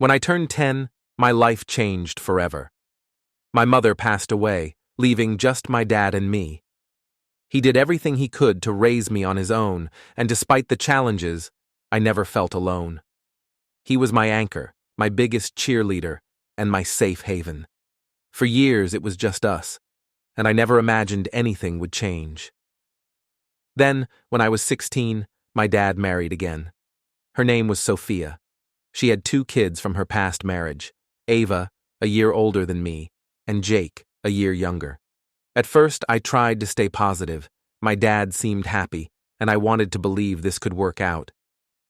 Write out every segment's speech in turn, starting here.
When I turned 10, my life changed forever. My mother passed away, leaving just my dad and me. He did everything he could to raise me on his own, and despite the challenges, I never felt alone. He was my anchor, my biggest cheerleader, and my safe haven. For years it was just us, and I never imagined anything would change. Then, when I was 16, my dad married again. Her name was Sophia. She had 2 kids from her past marriage, Ava, a year older than me, and Jake, a year younger. At first, I tried to stay positive. My dad seemed happy, and I wanted to believe this could work out.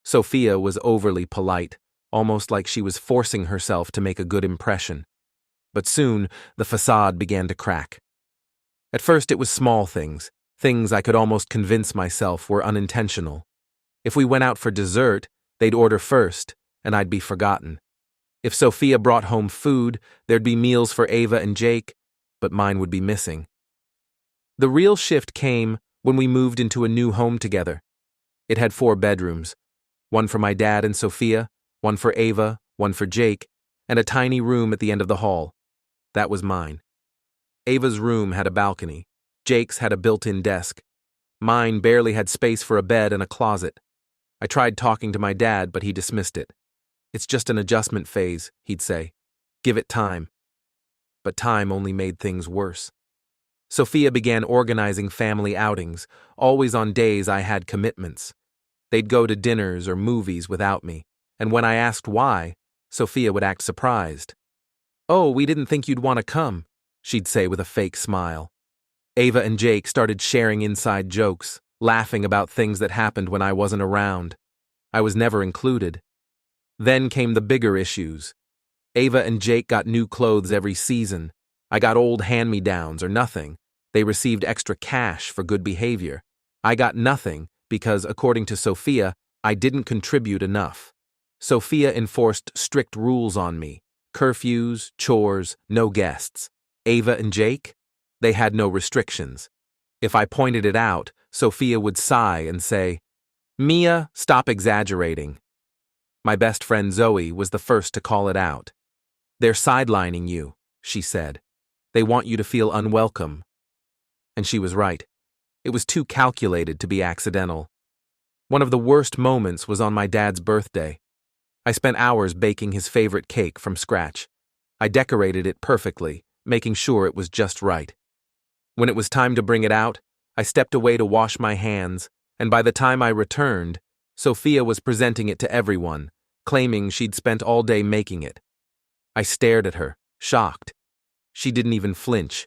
Sophia was overly polite, almost like she was forcing herself to make a good impression. But soon, the facade began to crack. At first, it was small things I could almost convince myself were unintentional. If we went out for dessert, they'd order first, and I'd be forgotten. If Sophia brought home food, there'd be meals for Ava and Jake, but mine would be missing. The real shift came when we moved into a new home together. It had 4 bedrooms, one for my dad and Sophia, one for Ava, one for Jake, and a tiny room at the end of the hall. That was mine. Ava's room had a balcony. Jake's had a built-in desk. Mine barely had space for a bed and a closet. I tried talking to my dad, but he dismissed it. "It's just an adjustment phase," he'd say. "Give it time." But time only made things worse. Sophia began organizing family outings, always on days I had commitments. They'd go to dinners or movies without me, and when I asked why, Sophia would act surprised. "Oh, we didn't think you'd want to come," she'd say with a fake smile. Ava and Jake started sharing inside jokes, laughing about things that happened when I wasn't around. I was never included. Then came the bigger issues. Ava and Jake got new clothes every season. I got old hand-me-downs or nothing. They received extra cash for good behavior. I got nothing because, according to Sophia, I didn't contribute enough. Sophia enforced strict rules on me: curfews, chores, no guests. Ava and Jake? They had no restrictions. If I pointed it out, Sophia would sigh and say, "Mia, stop exaggerating." My best friend Zoe was the first to call it out. "They're sidelining you," she said. "They want you to feel unwelcome." And she was right. It was too calculated to be accidental. One of the worst moments was on my dad's birthday. I spent hours baking his favorite cake from scratch. I decorated it perfectly, making sure it was just right. When it was time to bring it out, I stepped away to wash my hands, and by the time I returned, Sophia was presenting it to everyone, claiming she'd spent all day making it. I stared at her, shocked. She didn't even flinch.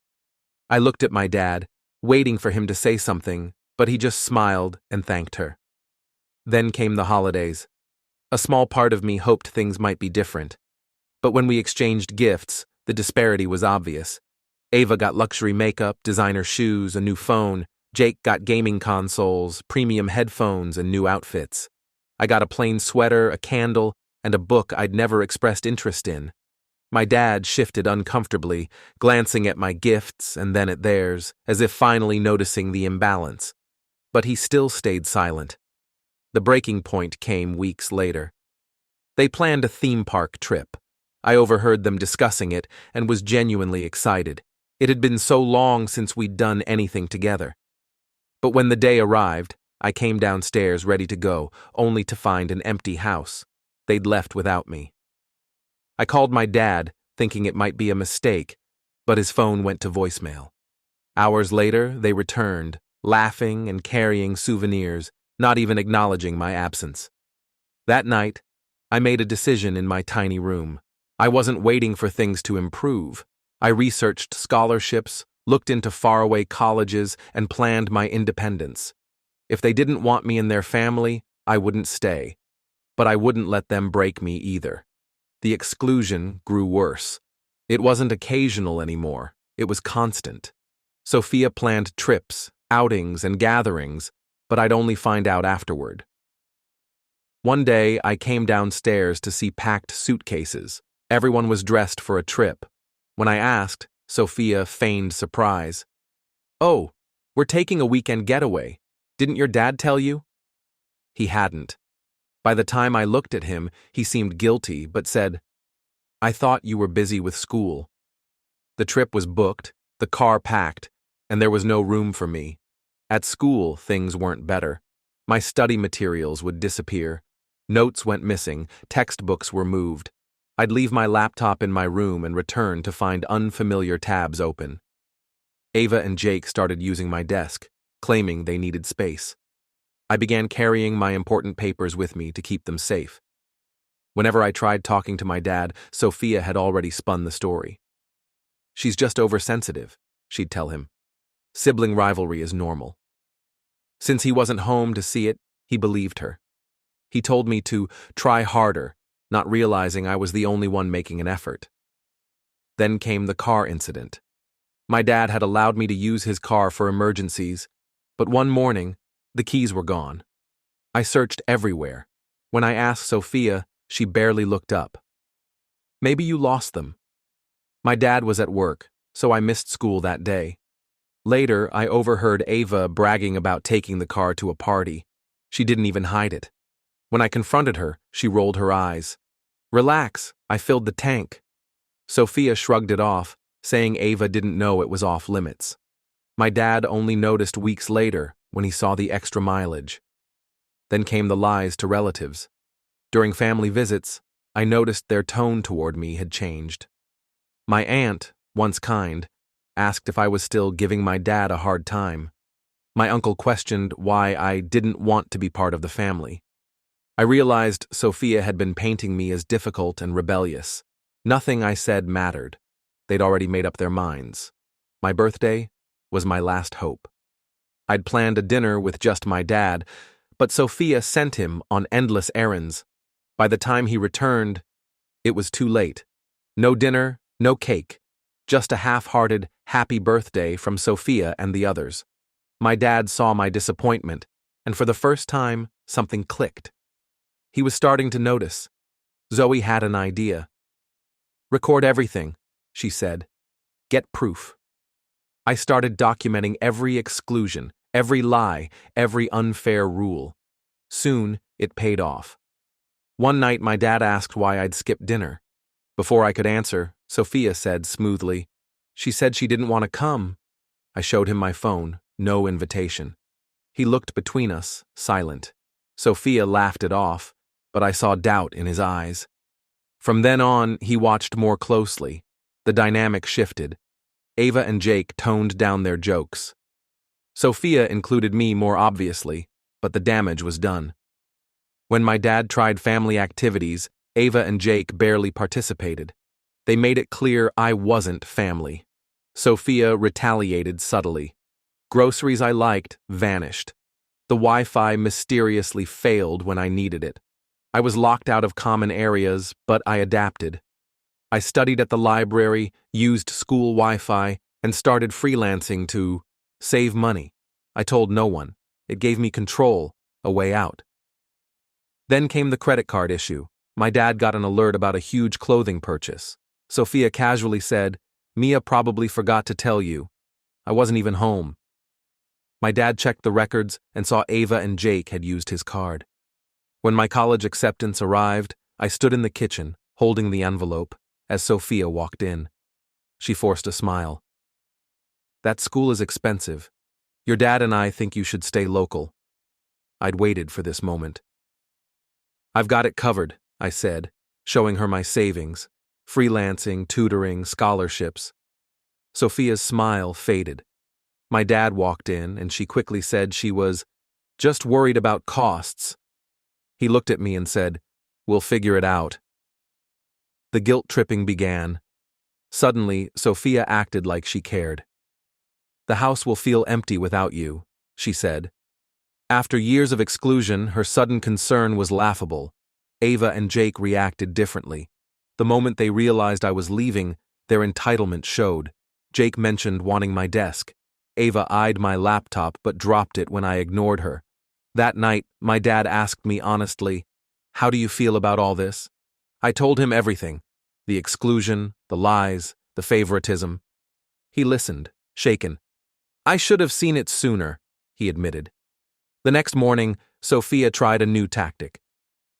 I looked at my dad, waiting for him to say something, but he just smiled and thanked her. Then came the holidays. A small part of me hoped things might be different. But when we exchanged gifts, the disparity was obvious. Ava got luxury makeup, designer shoes, a new phone. Jake got gaming consoles, premium headphones, and new outfits. I got a plain sweater, a candle, and a book I'd never expressed interest in. My dad shifted uncomfortably, glancing at my gifts and then at theirs, as if finally noticing the imbalance. But he still stayed silent. The breaking point came weeks later. They planned a theme park trip. I overheard them discussing it and was genuinely excited. It had been so long since we'd done anything together. But when the day arrived, I came downstairs ready to go, only to find an empty house. They'd left without me. I called my dad, thinking it might be a mistake, but his phone went to voicemail. Hours later, they returned, laughing and carrying souvenirs, not even acknowledging my absence. That night, I made a decision in my tiny room. I wasn't waiting for things to improve. I researched scholarships, looked into faraway colleges, and planned my independence. If they didn't want me in their family, I wouldn't stay. But I wouldn't let them break me either. The exclusion grew worse. It wasn't occasional anymore. It was constant. Sophia planned trips, outings, and gatherings, but I'd only find out afterward. One day, I came downstairs to see packed suitcases. Everyone was dressed for a trip. When I asked, Sophia feigned surprise. "Oh, we're taking a weekend getaway. Didn't your dad tell you?" He hadn't. By the time I looked at him, he seemed guilty, but said, I thought you were busy with school. The trip was booked, the car packed, and there was no room for me. At school, things weren't better. My study materials would disappear. Notes went missing, textbooks were moved. I'd leave my laptop in my room and return to find unfamiliar tabs open. Ava and Jake started using my desk, claiming they needed space. I began carrying my important papers with me to keep them safe. Whenever I tried talking to my dad, Sophia had already spun the story. She's just oversensitive, she'd tell him. Sibling rivalry is normal. Since he wasn't home to see it, he believed her. He told me to try harder, not realizing I was the only one making an effort. Then came the car incident. My dad had allowed me to use his car for emergencies, but one morning, the keys were gone. I searched everywhere. When I asked Sophia, she barely looked up. Maybe you lost them. My dad was at work, so I missed school that day. Later, I overheard Ava bragging about taking the car to a party. She didn't even hide it. When I confronted her, she rolled her eyes. Relax, I filled the tank. Sophia shrugged it off, saying Ava didn't know it was off limits. My dad only noticed weeks later when he saw the extra mileage. Then came the lies to relatives. During family visits, I noticed their tone toward me had changed. My aunt, once kind, asked if I was still giving my dad a hard time. My uncle questioned why I didn't want to be part of the family. I realized Sophia had been painting me as difficult and rebellious. Nothing I said mattered. They'd already made up their minds. My birthday was my last hope. I'd planned a dinner with just my dad, but Sophia sent him on endless errands. By the time he returned, it was too late. No dinner, no cake, just a half-hearted happy birthday from Sophia and the others. My dad saw my disappointment, and for the first time, something clicked. He was starting to notice. Zoe had an idea. Record everything, she said. Get proof. I started documenting every exclusion, every lie, every unfair rule. Soon, it paid off. One night, my dad asked why I'd skipped dinner. Before I could answer, Sophia said smoothly, "She said she didn't want to come." I showed him my phone, no invitation. He looked between us, silent. Sophia laughed it off, but I saw doubt in his eyes. From then on, he watched more closely. The dynamic shifted. Ava and Jake toned down their jokes. Sophia included me more obviously, but the damage was done. When my dad tried family activities, Ava and Jake barely participated. They made it clear I wasn't family. Sophia retaliated subtly. Groceries I liked vanished. The Wi-Fi mysteriously failed when I needed it. I was locked out of common areas, but I adapted. I studied at the library, used school Wi-Fi, and started freelancing to save money. I told no one. It gave me control, a way out. Then came the credit card issue. My dad got an alert about a huge clothing purchase. Sophia casually said, "Mia probably forgot to tell you. I wasn't even home." My dad checked the records and saw Ava and Jake had used his card. When my college acceptance arrived, I stood in the kitchen, holding the envelope, as Sophia walked in. She forced a smile. "That school is expensive. Your dad and I think you should stay local." I'd waited for this moment. "I've got it covered," I said, showing her my savings, freelancing, tutoring, scholarships. Sophia's smile faded. My dad walked in, and she quickly said she was just worried about costs. He looked at me and said, "We'll figure it out." The guilt-tripping began. Suddenly, Sophia acted like she cared. "The house will feel empty without you," she said. After years of exclusion, her sudden concern was laughable. Ava and Jake reacted differently. The moment they realized I was leaving, their entitlement showed. Jake mentioned wanting my desk. Ava eyed my laptop but dropped it when I ignored her. That night, my dad asked me honestly, "How do you feel about all this?" I told him everything. The exclusion, the lies, the favoritism. He listened, shaken. "I should have seen it sooner," he admitted. The next morning, Sophia tried a new tactic.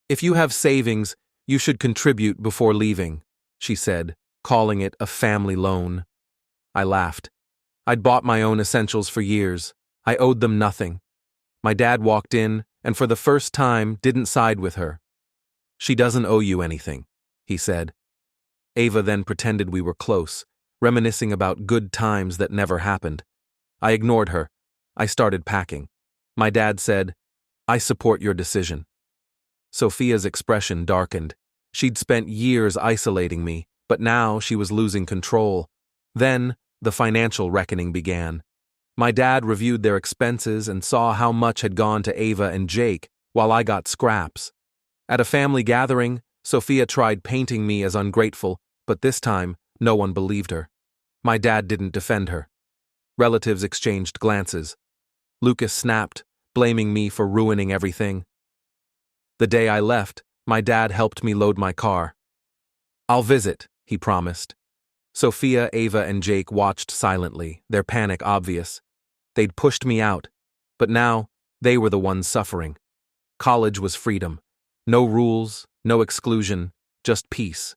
"If you have savings, you should contribute before leaving," she said, calling it a family loan. I laughed. I'd bought my own essentials for years. I owed them nothing. My dad walked in and for the first time didn't side with her. She doesn't owe you anything, he said. Ava then pretended we were close, reminiscing about good times that never happened. I ignored her. I started packing. My dad said, "I support your decision." Sophia's expression darkened. She'd spent years isolating me, but now she was losing control. Then, the financial reckoning began. My dad reviewed their expenses and saw how much had gone to Ava and Jake, while I got scraps. At a family gathering, Sophia tried painting me as ungrateful, but this time, no one believed her. My dad didn't defend her. Relatives exchanged glances. Lucas snapped, blaming me for ruining everything. The day I left, my dad helped me load my car. "I'll visit," he promised. Sophia, Ava, and Jake watched silently, their panic obvious. They'd pushed me out, but now they were the ones suffering. College was freedom. No rules, no exclusion, just peace.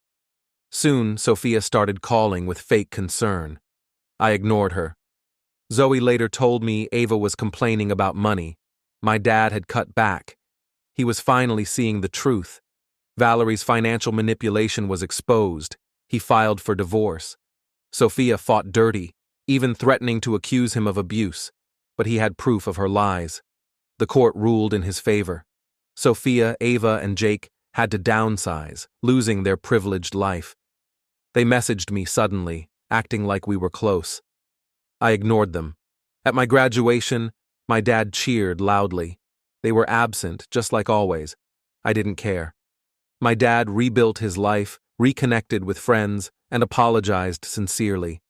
Soon, Sophia started calling with fake concern. I ignored her. Zoe later told me Ava was complaining about money. My dad had cut back. He was finally seeing the truth. Valerie's financial manipulation was exposed. He filed for divorce. Sophia fought dirty, even threatening to accuse him of abuse, but he had proof of her lies. The court ruled in his favor. Sophia, Ava, and Jake had to downsize, losing their privileged life. They messaged me suddenly, acting like we were close. I ignored them. At my graduation, my dad cheered loudly. They were absent, just like always. I didn't care. My dad rebuilt his life, reconnected with friends, and apologized sincerely.